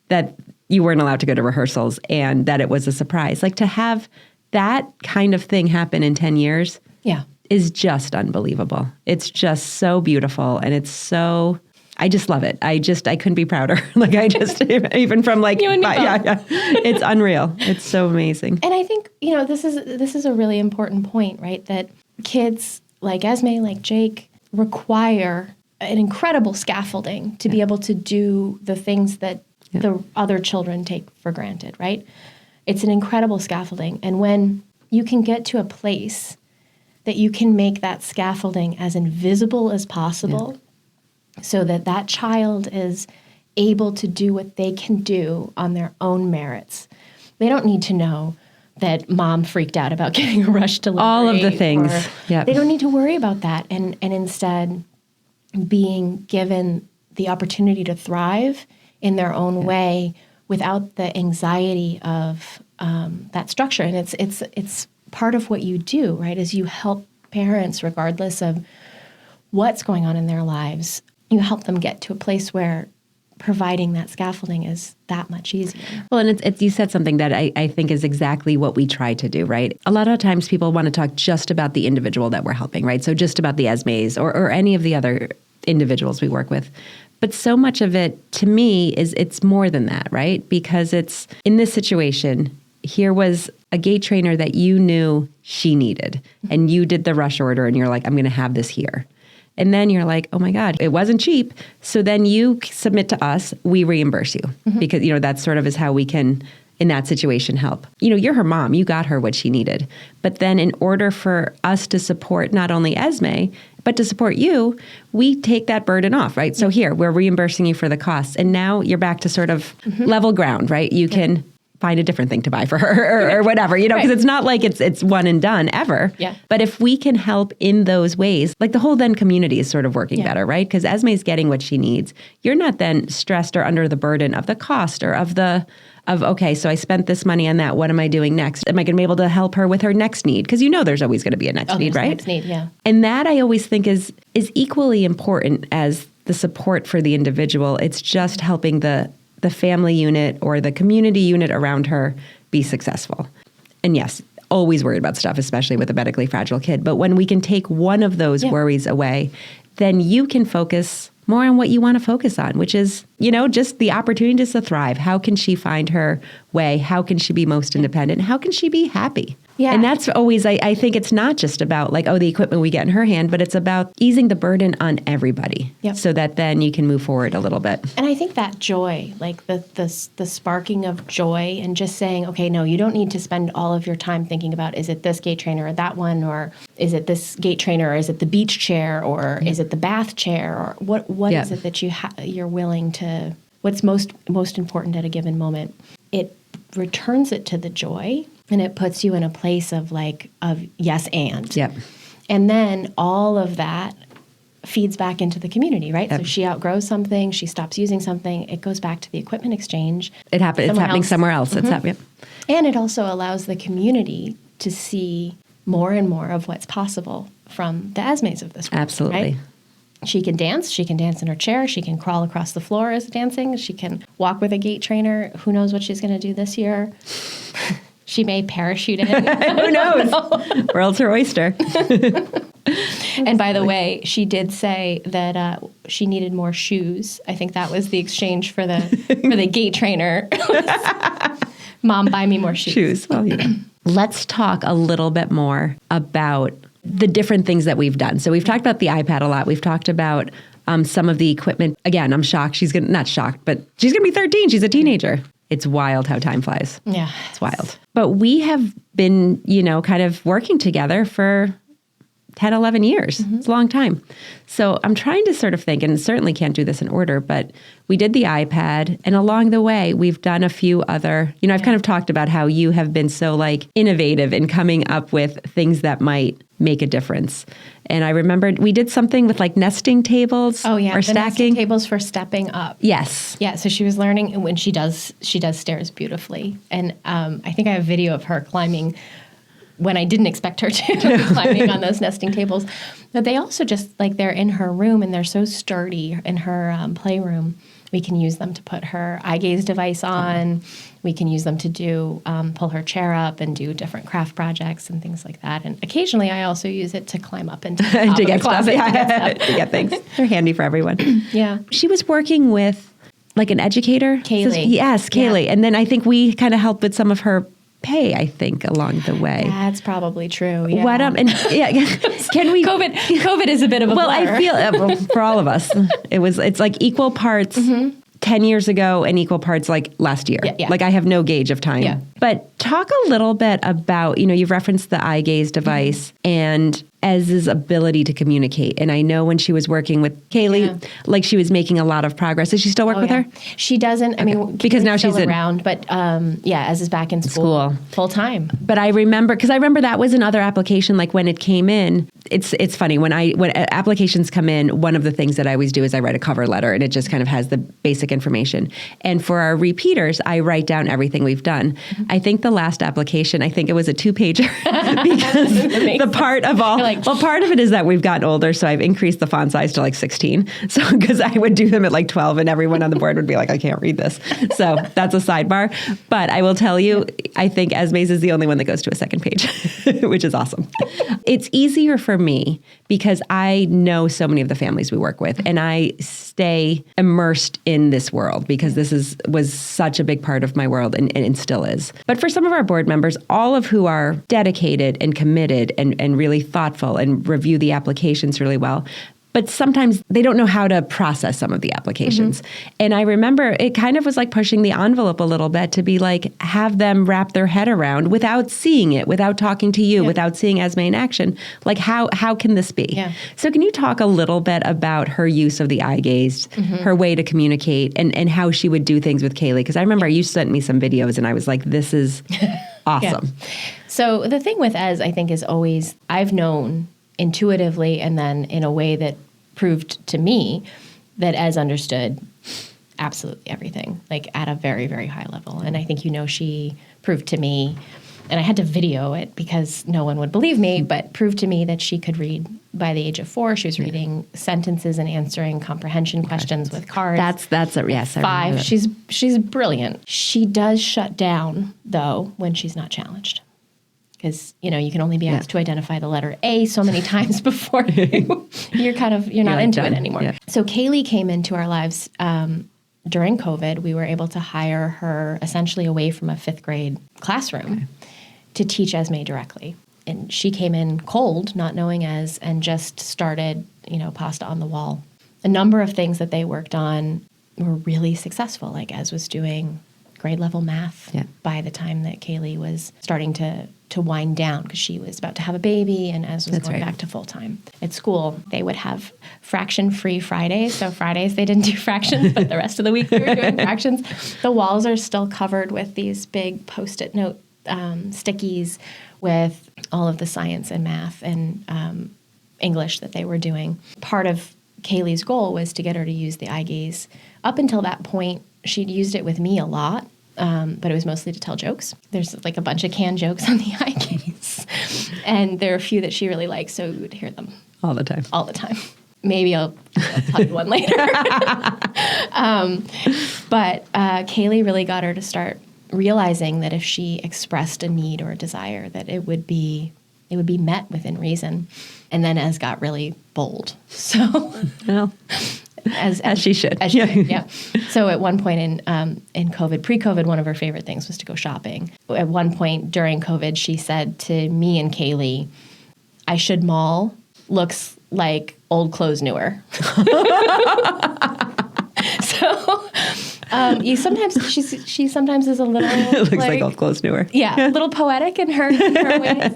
that you weren't allowed to go to rehearsals and that it was a surprise. Like to have that kind of thing happen in 10 years is just unbelievable. It's just so beautiful. And it's so, I just love it. I couldn't be prouder. Like I just, even from like, you and me it's unreal. It's so amazing. And I think, this is a really important point, right? That kids like Esme, like Jake, require an incredible scaffolding to be able to do the things that the other children take for granted, right? It's an incredible scaffolding. And when you can get to a place that you can make that scaffolding as invisible as possible so that that child is able to do what they can do on their own merits. They don't need to know that mom freaked out about getting a rush delivery. All of the things. They don't need to worry about that. And instead being given the opportunity to thrive in their own way without the anxiety of that structure. And it's part of what you do, right, is you help parents, regardless of what's going on in their lives, you help them get to a place where providing that scaffolding is that much easier. Well, and it's you said something that I think is exactly what we try to do, right? A lot of times people want to talk just about the individual that we're helping, right? So just about the Esmes or any of the other individuals we work with. But so much of it, to me, it's more than that, right? Because it's, in this situation, here was a gait trainer that you knew she needed. And you did the rush order and you're like, I'm going to have this here. And then you're like, oh my God, it wasn't cheap. So then you submit to us, we reimburse you. Because, that sort of is how we can, in that situation, help. You're her mom. You got her what she needed. But then in order for us to support not only Esme, but to support you, we take that burden off, right? So here, we're reimbursing you for the costs. And now you're back to sort of level ground, right? You can find a different thing to buy for her or whatever, because it's not like it's one and done ever. Yeah. But if we can help in those ways, like the whole then community is sort of working better, right? Because Esme's getting what she needs. You're not then stressed or under the burden of the cost or of okay, so I spent this money on that. What am I doing next? Am I going to be able to help her with her next need? Because there's always going to be a next need, right? Next need, yeah. And that I always think is equally important as the support for the individual. It's just helping the family unit or the community unit around her be successful. And yes, always worried about stuff, especially with a medically fragile kid. But when we can take one of those worries away, then you can focus more on what you want to focus on, which is, just the opportunity just to thrive. How can she find her way? How can she be most independent? How can she be happy? Yeah. And that's always, I think it's not just about like, the equipment we get in her hand, but it's about easing the burden on everybody so that then you can move forward a little bit. And I think that joy, like the sparking of joy and just saying, okay, no, you don't need to spend all of your time thinking about, is it this gait trainer or that one, or is it this gait trainer, or is it the beach chair, or is it the bath chair, or what is it that you're willing to, what's most important at a given moment? It returns it to the joy. And it puts you in a place of yes and. Yep. And then all of that feeds back into the community, right? Yep. So she outgrows something, she stops using something, it goes back to the equipment exchange. It's happening somewhere else. It's happening. And it also allows the community to see more and more of what's possible from the Esmes of this world. Absolutely. Right? She can dance in her chair, she can crawl across the floor as dancing, she can walk with a gait trainer. Who knows what she's going to do this year? She may parachute in. Who knows? World's her oyster. And by the way, she did say that she needed more shoes. I think that was the exchange for the gait trainer. Mom, buy me more shoes. Well, yeah. Let's talk a little bit more about the different things that we've done. So we've talked about the iPad a lot. We've talked about some of the equipment. Again, I'm shocked. Not shocked, but she's going to be 13. She's a teenager. It's wild how time flies. Yeah. It's wild. But we have been, kind of working together for 10, 11 years. It's a long time. So I'm trying to sort of think, and certainly can't do this in order, but we did the iPad, and along the way, we've done a few other, I've kind of talked about how you have been so innovative in coming up with things that might make a difference. And I remembered we did something with nesting tables. Oh yeah, or the stacking nesting tables for stepping up. Yes. Yeah, so she was learning, and when she does stairs beautifully. And I think I have video of her climbing when I didn't expect her to, climbing on those nesting tables. But they also just, they're in her room, and they're so sturdy in her playroom. We can use them to put her eye gaze device on. We can use them to do, pull her chair up and do different craft projects and things like that. And occasionally I also use it to climb up into the top to of get the closet. stuff. To get things. They're handy for everyone. Yeah. She was working with an educator. Kaylee. Yes, Kaylee. Yeah. And then I think we kind of helped with some of her pay, I think, along the way. That's probably true. Yeah. What can we COVID is a bit of a well, blur. I feel for all of us, it's equal parts 10 years ago and equal parts last year. Yeah. I have no gauge of time. Yeah. But talk a little bit about, you've referenced the eye gaze device and Ez's ability to communicate. And I know when she was working with Kaylee, she was making a lot of progress. Does she still work with her? She doesn't. I mean, because now she's around, but Ez is back in school full time. But I remember that was another application. When it came in, it's funny when applications come in. One of the things that I always do is I write a cover letter, and it just kind of has the basic information. And for our repeaters, I write down everything we've done. I think the last application, it was a 2-pager because the part of all. Well, part of it is that we've gotten older, so I've increased the font size to 16. So because I would do them at 12, and everyone on the board would be I can't read this. So that's a sidebar. But I will tell you, I think Esme's is the only one that goes to a second page, which is awesome. It's easier for me because I know so many of the families we work with, and I stay immersed in this world because this was such a big part of my world and still is. But for some of our board members, all of who are dedicated and committed and really thoughtful and review the applications really well, but sometimes they don't know how to process some of the applications. And I remember it kind of was pushing the envelope a little bit to be have them wrap their head around without seeing it, without talking to you, without seeing Esme in action. How can this be? Yeah. So can you talk a little bit about her use of the eye gaze, her way to communicate, and how she would do things with Kaylee? Because I remember you sent me some videos, and I was this is awesome. Yeah. So the thing with Ez, I think, is always I've known intuitively and then in a way that proved to me that Ez understood absolutely everything, at a very, very high level. And I think, she proved to me, and I had to video it because no one would believe me, but proved to me that she could read by the age of 4. She was reading sentences and answering comprehension questions with cards. That's a yes. 5. She's brilliant. She does shut down, though, when she's not challenged. Because, you can only be asked to identify the letter A so many times before you're not into done. it anymore. Yeah. So Kaylee came into our lives during COVID. We were able to hire her essentially away from a 5th grade classroom to teach Esme directly. And she came in cold, not knowing Ez, and just started, pasta on the wall. A number of things that they worked on were really successful. Ez was doing grade level math by the time that Kaylee was starting to wind down because she was about to have a baby and Ez was going back to full time. At school, they would have fraction-free Fridays. So Fridays they didn't do fractions, but the rest of the week they were doing fractions. The walls are still covered with these big Post-it note stickies with all of the science and math and English that they were doing. Part of Kaylee's goal was to get her to use the eye gaze. Up until that point, she'd used it with me a lot. But it was mostly to tell jokes. There's a bunch of canned jokes on the eye gaze. And there are a few that she really likes, so we would hear them. All the time. All the time. Maybe I'll tell you one later. But Kaylee really got her to start realizing that if she expressed a need or a desire, that it would be they would be met within reason. And then Ez got really bold. So Well, as she should. as she should, yeah. So at one point in COVID, pre-COVID, one of her favorite things was to go shopping. At one point during COVID, she said to me and Kaylee, I should mall, looks like old clothes newer. So you sometimes she sometimes is a little It looks like old clothes newer. Yeah, a little poetic in her ways.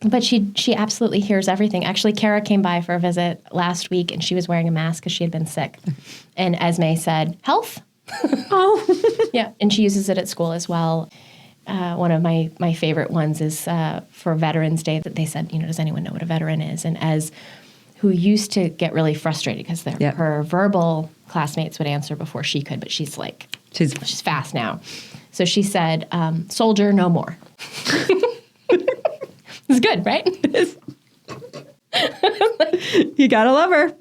But she absolutely hears everything. Actually, Kara came by for a visit last week, and she was wearing a mask because she had been sick. And Esme said, "Health." Oh, Yeah, and she uses it at school as well. One of my favorite ones is for Veterans Day that they said, does anyone know what a veteran is? And Ez, who used to get really frustrated because her verbal classmates would answer before she could, but she's fast now. So she said, soldier no more. It's good, right? you gotta love her.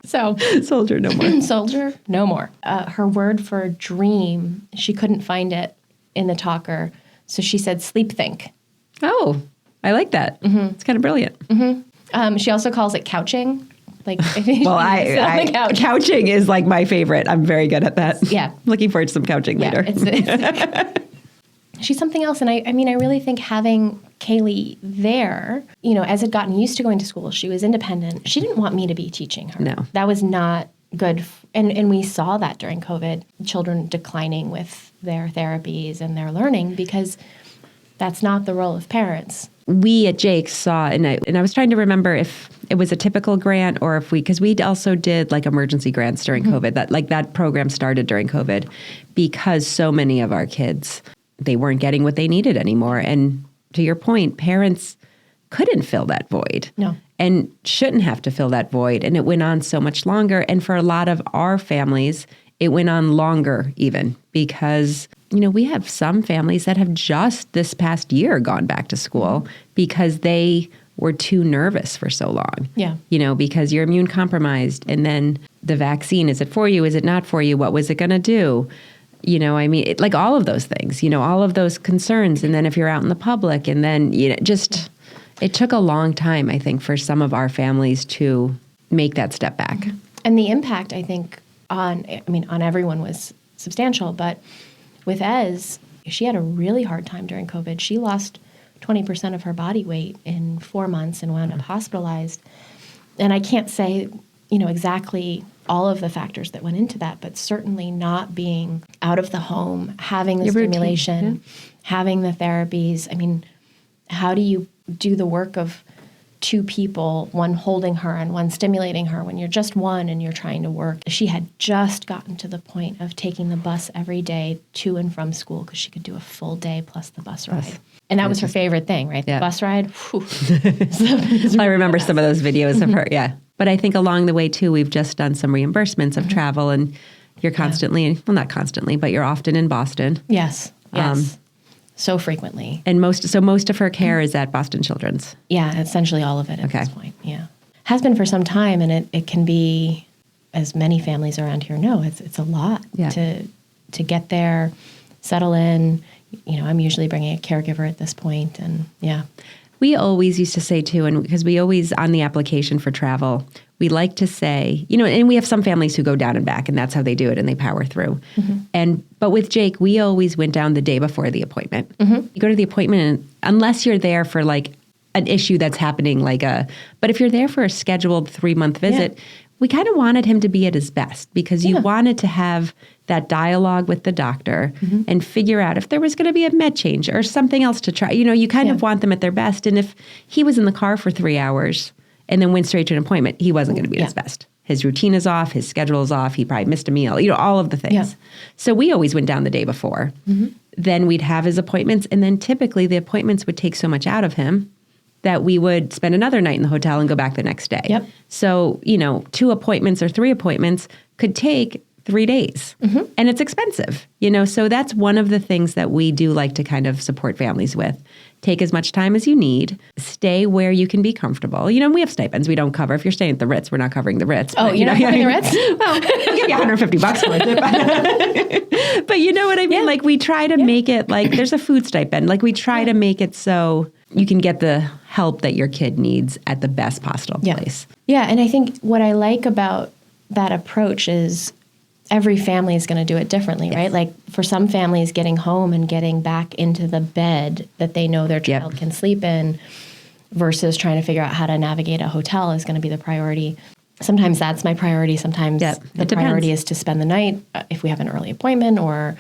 So Soldier no more. soldier no more. Her word for dream, she couldn't find it in the talker. So she said sleep think. Oh, I like that. Mm-hmm. It's kind of brilliant. Mm-hmm. She also calls it couching. Like, Well, couching is like my favorite. I'm very good at that. Yeah. Looking forward to some couching later. She's something else. And I mean, I really think having Kaylee there, as had gotten used to going to school, she was independent. She didn't want me to be teaching her. No. That was not good. And we saw that during COVID, children declining with their therapies and their learning because that's not the role of parents. We at Jake saw, and I was trying to remember if it was a typical grant or if because we also did like emergency grants during COVID, that program started during COVID because so many of our kids, they weren't getting what they needed anymore. And to your point, parents couldn't fill that void. No. And shouldn't have to fill that void. And it went on so much longer. And for a lot of our families, it went on longer even because, we have some families that have just this past year gone back to school because they were too nervous for so long. Yeah. Because you're immune compromised. And then the vaccine, is it for you? Is it not for you? What was it going to do? Like all of those things, all of those concerns. And then if you're out in the public and then, it took a long time, I think, for some of our families to make that step back. And the impact, I think, on everyone was substantial. But with Ez, she had a really hard time during COVID. She lost 20% of her body weight in 4 months and wound up hospitalized. And I can't say, exactly all of the factors that went into that, but certainly not being out of the home, having the stimulation, having the therapies. I mean, how do you do the work of two people, one holding her and one stimulating her when you're just one and you're trying to work? She had just gotten to the point of taking the bus every day to and from school because she could do a full day plus the bus ride. And that was her favorite thing, right? The bus ride. I remember some of those videos of her, yeah. But I think along the way, too, we've just done some reimbursements of travel, and you're constantly, well, not constantly, but you're often in Boston. Yes. So frequently. And most of her care is at Boston Children's. Yeah, essentially all of it at this point, yeah. Has been for some time, and it can be, as many families around here know, it's a lot to get there, settle in. I'm usually bringing a caregiver at this point, and yeah. We always used to say, too, and because we always, on the application for travel, we like to say, and we have some families who go down and back, and that's how they do it, and they power through. But with Jake, we always went down the day before the appointment. You go to the appointment, and unless you're there for, like, an issue that's happening, but if you're there for a scheduled 3-month visit, we kind of wanted him to be at his best because you wanted to have that dialogue with the doctor and figure out if there was going to be a med change or something else to try. You kind of want them at their best. And if he was in the car for 3 hours and then went straight to an appointment, he wasn't going to be at his best. His routine is off. His schedule is off. He probably missed a meal, all of the things. Yeah. So we always went down the day before. Then we'd have his appointments. And then typically the appointments would take so much out of him that we would spend another night in the hotel and go back the next day. Yep. So, 2 appointments or 3 appointments could take 3 days. And it's expensive, so that's one of the things that we do like to kind of support families with. Take as much time as you need. Stay where you can be comfortable. We have stipends we don't cover. If you're staying at the Ritz, we're not covering the Ritz. Oh, you're not covering the Ritz? Well, we'll give you $150 for it. But you know what I mean? Yeah. Like we try to make it like there's a food stipend. Like we try to make it so you can get the help that your kid needs at the best possible Yeah. place. Yeah, and I think what I like about that approach is every family is going to do it differently, right? Like for some families, getting home and getting back into the bed that they know their child can sleep in versus trying to figure out how to navigate a hotel is going to be the priority. Sometimes that's my priority. Sometimes the priority is to spend the night if we have an early appointment or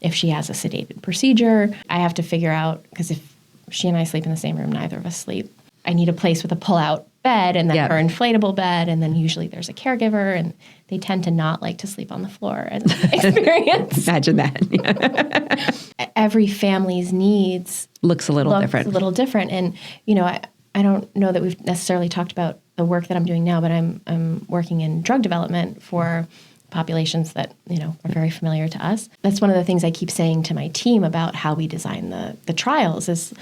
if she has a sedated procedure. I have to figure out, because if she and I sleep in the same room, neither of us sleep. I need a place with a pull-out bed and then her inflatable bed, and then usually there's a caregiver, and they tend to not like to sleep on the floor and experience. Imagine that. Every family's needs looks a little different. And, I don't know that we've necessarily talked about the work that I'm doing now, but I'm working in drug development for populations that, are very familiar to us. That's one of the things I keep saying to my team about how we design the trials is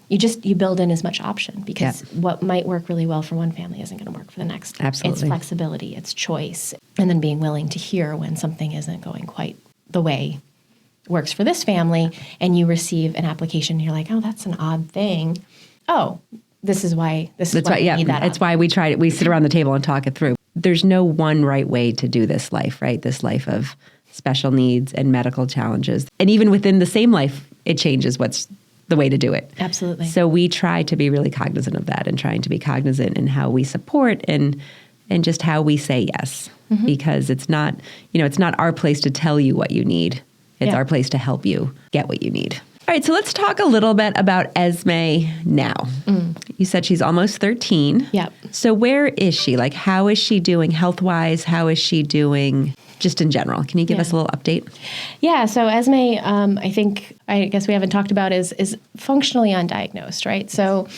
you build in as much option, because what might work really well for one family isn't going to work for the next. Absolutely. It's flexibility, it's choice, and then being willing to hear when something isn't going quite the way it works for this family, and you receive an application and you're like, oh, that's an odd thing. Oh, this is why we need that. It's why we sit around the table and talk it through. There's no one right way to do this life, right? This life of special needs and medical challenges. And even within the same life, it changes what's the way to do it. Absolutely. So we try to be really cognizant of that and trying to be cognizant in how we support and just how we say yes. Because it's not our place to tell you what you need. It's our place to help you get what you need. All right, so let's talk a little bit about Esme now. You said she's almost 13. Yep. So where is she? Like, how is she doing health-wise? How is she doing just in general? Can you give us a little update? Yeah, so Esme, I guess we haven't talked about is functionally undiagnosed, right? So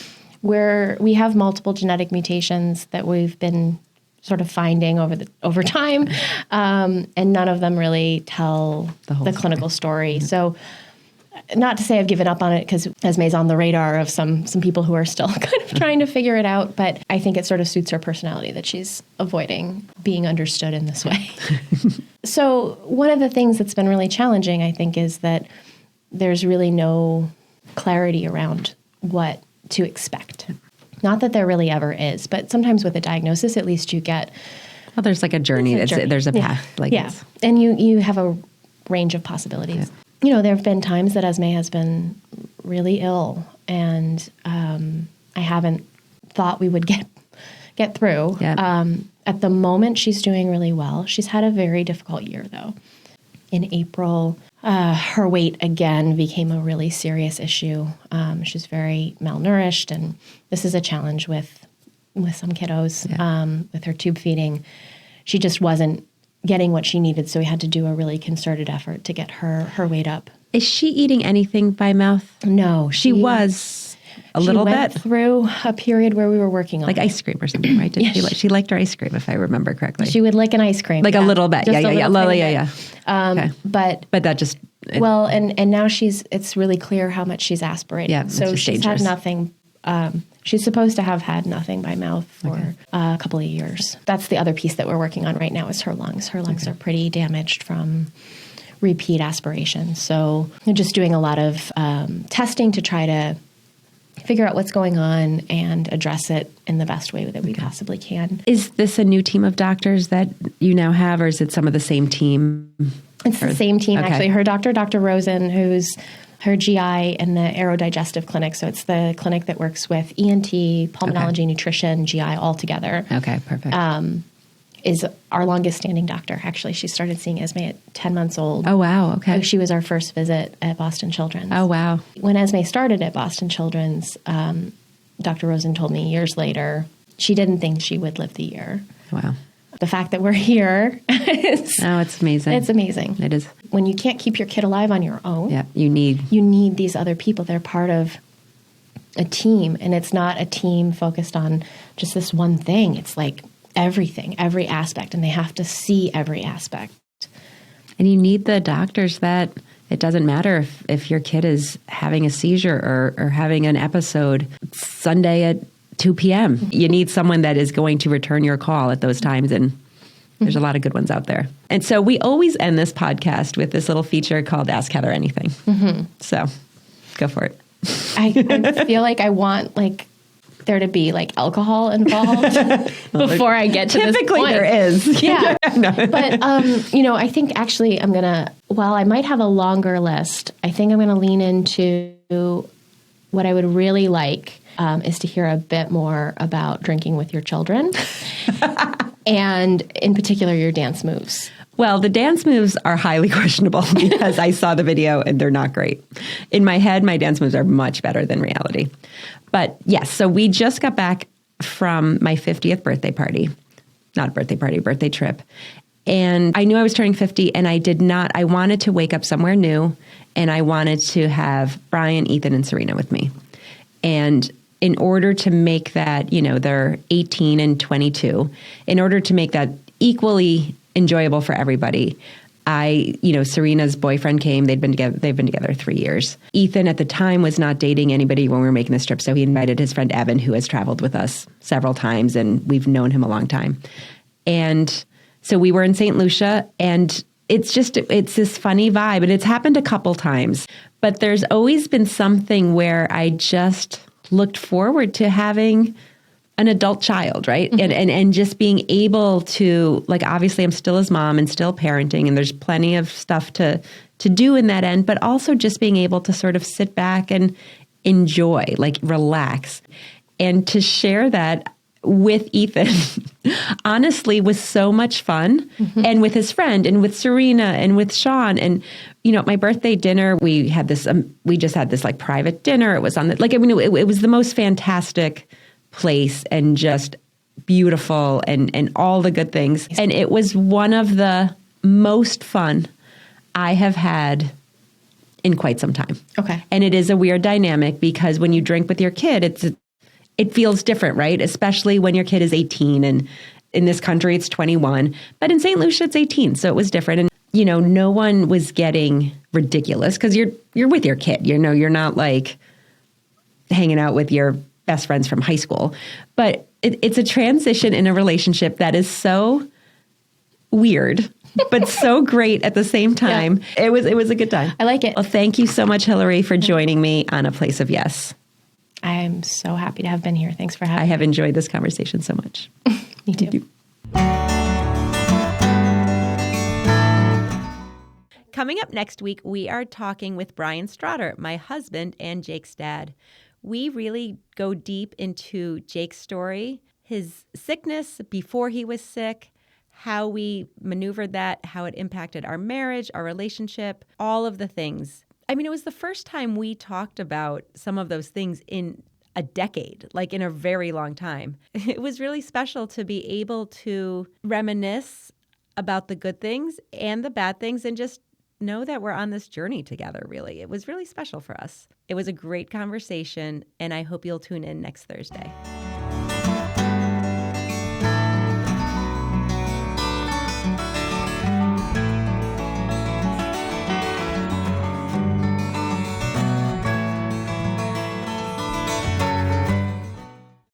we have multiple genetic mutations that we've been sort of finding over time, and none of them really tell the clinical story. So not to say I've given up on it, because Esme's on the radar of some people who are still kind of trying to figure it out, but I think it sort of suits her personality that she's avoiding being understood in this way. So one of the things that's been really challenging, I think, is that there's really no clarity around what to expect. Not that there really ever is, but sometimes with a diagnosis, at least you get... Well, there's like a journey. There's a path. And you have a range of possibilities. There have been times that Esme has been really ill, and I haven't thought we would get through. At the moment, she's doing really well. She's had a very difficult year, though. In April, her weight again became a really serious issue. She's very malnourished, and this is a challenge with some kiddos. With her tube feeding, she just wasn't getting what she needed, so we had to do a really concerted effort to get her weight up. Is she eating anything by mouth? No. She was a little bit. She went through a period where we were working on like ice cream or something, right? She liked her ice cream, if I remember correctly. She would lick an ice cream. Like a little bit. Yeah. Okay. But that just... Well, and now it's really clear how much she's aspirating. Yeah, so she's dangerous. had nothing. She's supposed to have had nothing by mouth for a couple of years. That's the other piece that we're working on right now is her lungs. Her lungs are pretty damaged from repeat aspiration. So we're just doing a lot of testing to try to figure out what's going on and address it in the best way that we possibly can. Is this a new team of doctors that you now have, or is it some of the same team? It's the same team, actually. Her doctor, Dr. Rosen, who's her GI in the aerodigestive clinic. So it's the clinic that works with ENT, pulmonology, nutrition, GI all together. Okay, perfect. Is our longest standing doctor. Actually, she started seeing Esme at 10 months old. Oh, wow. Okay. She was our first visit at Boston Children's. Oh, wow. When Esme started at Boston Children's, Dr. Rosen told me years later, she didn't think she would live the year. Wow. The fact that we're here is... Oh, it's amazing. It's amazing. It is. When you can't keep your kid alive on your own... Yeah, you need these other people. They're part of a team, and it's not a team focused on just this one thing. It's like everything, every aspect, and they have to see every aspect. And you need the doctors that... It doesn't matter if your kid is having a seizure or having an episode Sunday at 2 p.m. You need someone that is going to return your call at those times, and there's a lot of good ones out there. And so we always end this podcast with this little feature called Ask Heather Anything. So go for it. I feel like I want like there to be like alcohol involved before I get to this Typically point. there is. Yeah. No. But, I think actually while I might have a longer list, I think I'm going to lean into what I would really like is to hear a bit more about drinking with your children and in particular your dance moves. Well, the dance moves are highly questionable because I saw the video and they're not great. In my head, my dance moves are much better than reality. But yes, so we just got back from my 50th birthday party. Not a birthday party, birthday trip. And I knew I was turning 50 and I wanted to wake up somewhere new and I wanted to have Brian, Ethan, and Serena with me. And in order to make that, they're 18 and 22, in order to make that equally enjoyable for everybody, Serena's boyfriend came. They've been together 3 years. Ethan at the time was not dating anybody when we were making this trip, so he invited his friend Evan, who has traveled with us several times, and we've known him a long time. And so we were in St. Lucia, and it's this funny vibe, and it's happened a couple times. But there's always been something where I just looked forward to having an adult child, right? Mm-hmm. And just being able to, like, obviously I'm still his mom and still parenting, and there's plenty of stuff to do in that end, but also just being able to sort of sit back and enjoy, like relax. And to share that with Ethan, honestly, was so much fun. Mm-hmm. And with his friend and with Serena and with Sean. And, at my birthday dinner, we had this, we just had this like private dinner. It was on it was the most fantastic place and just beautiful and all the good things. And it was one of the most fun I have had in quite some time. Okay. And it is a weird dynamic because when you drink with your kid, it feels different, right? Especially when your kid is 18 and in this country it's 21, but in St. Lucia it's 18. So it was different. And, no one was getting ridiculous because you're with your kid, you're not like hanging out with your best friends from high school, but it's a transition in a relationship that is so weird, but so great at the same time. Yeah. It was a good time. I like it. Well, thank you so much, Hillary, for joining me on A Place of Yes. I'm so happy to have been here. Thanks for having me. I have enjoyed this conversation so much. Me too. Thank you. Coming up next week, we are talking with Brian Strotter, my husband and Jake's dad. We really go deep into Jake's story, his sickness before he was sick, how we maneuvered that, how it impacted our marriage, our relationship, all of the things. I mean, it was the first time we talked about some of those things in a decade, like in a very long time. It was really special to be able to reminisce about the good things and the bad things and just know that we're on this journey together, really. It was really special for us. It was a great conversation, and I hope you'll tune in next Thursday.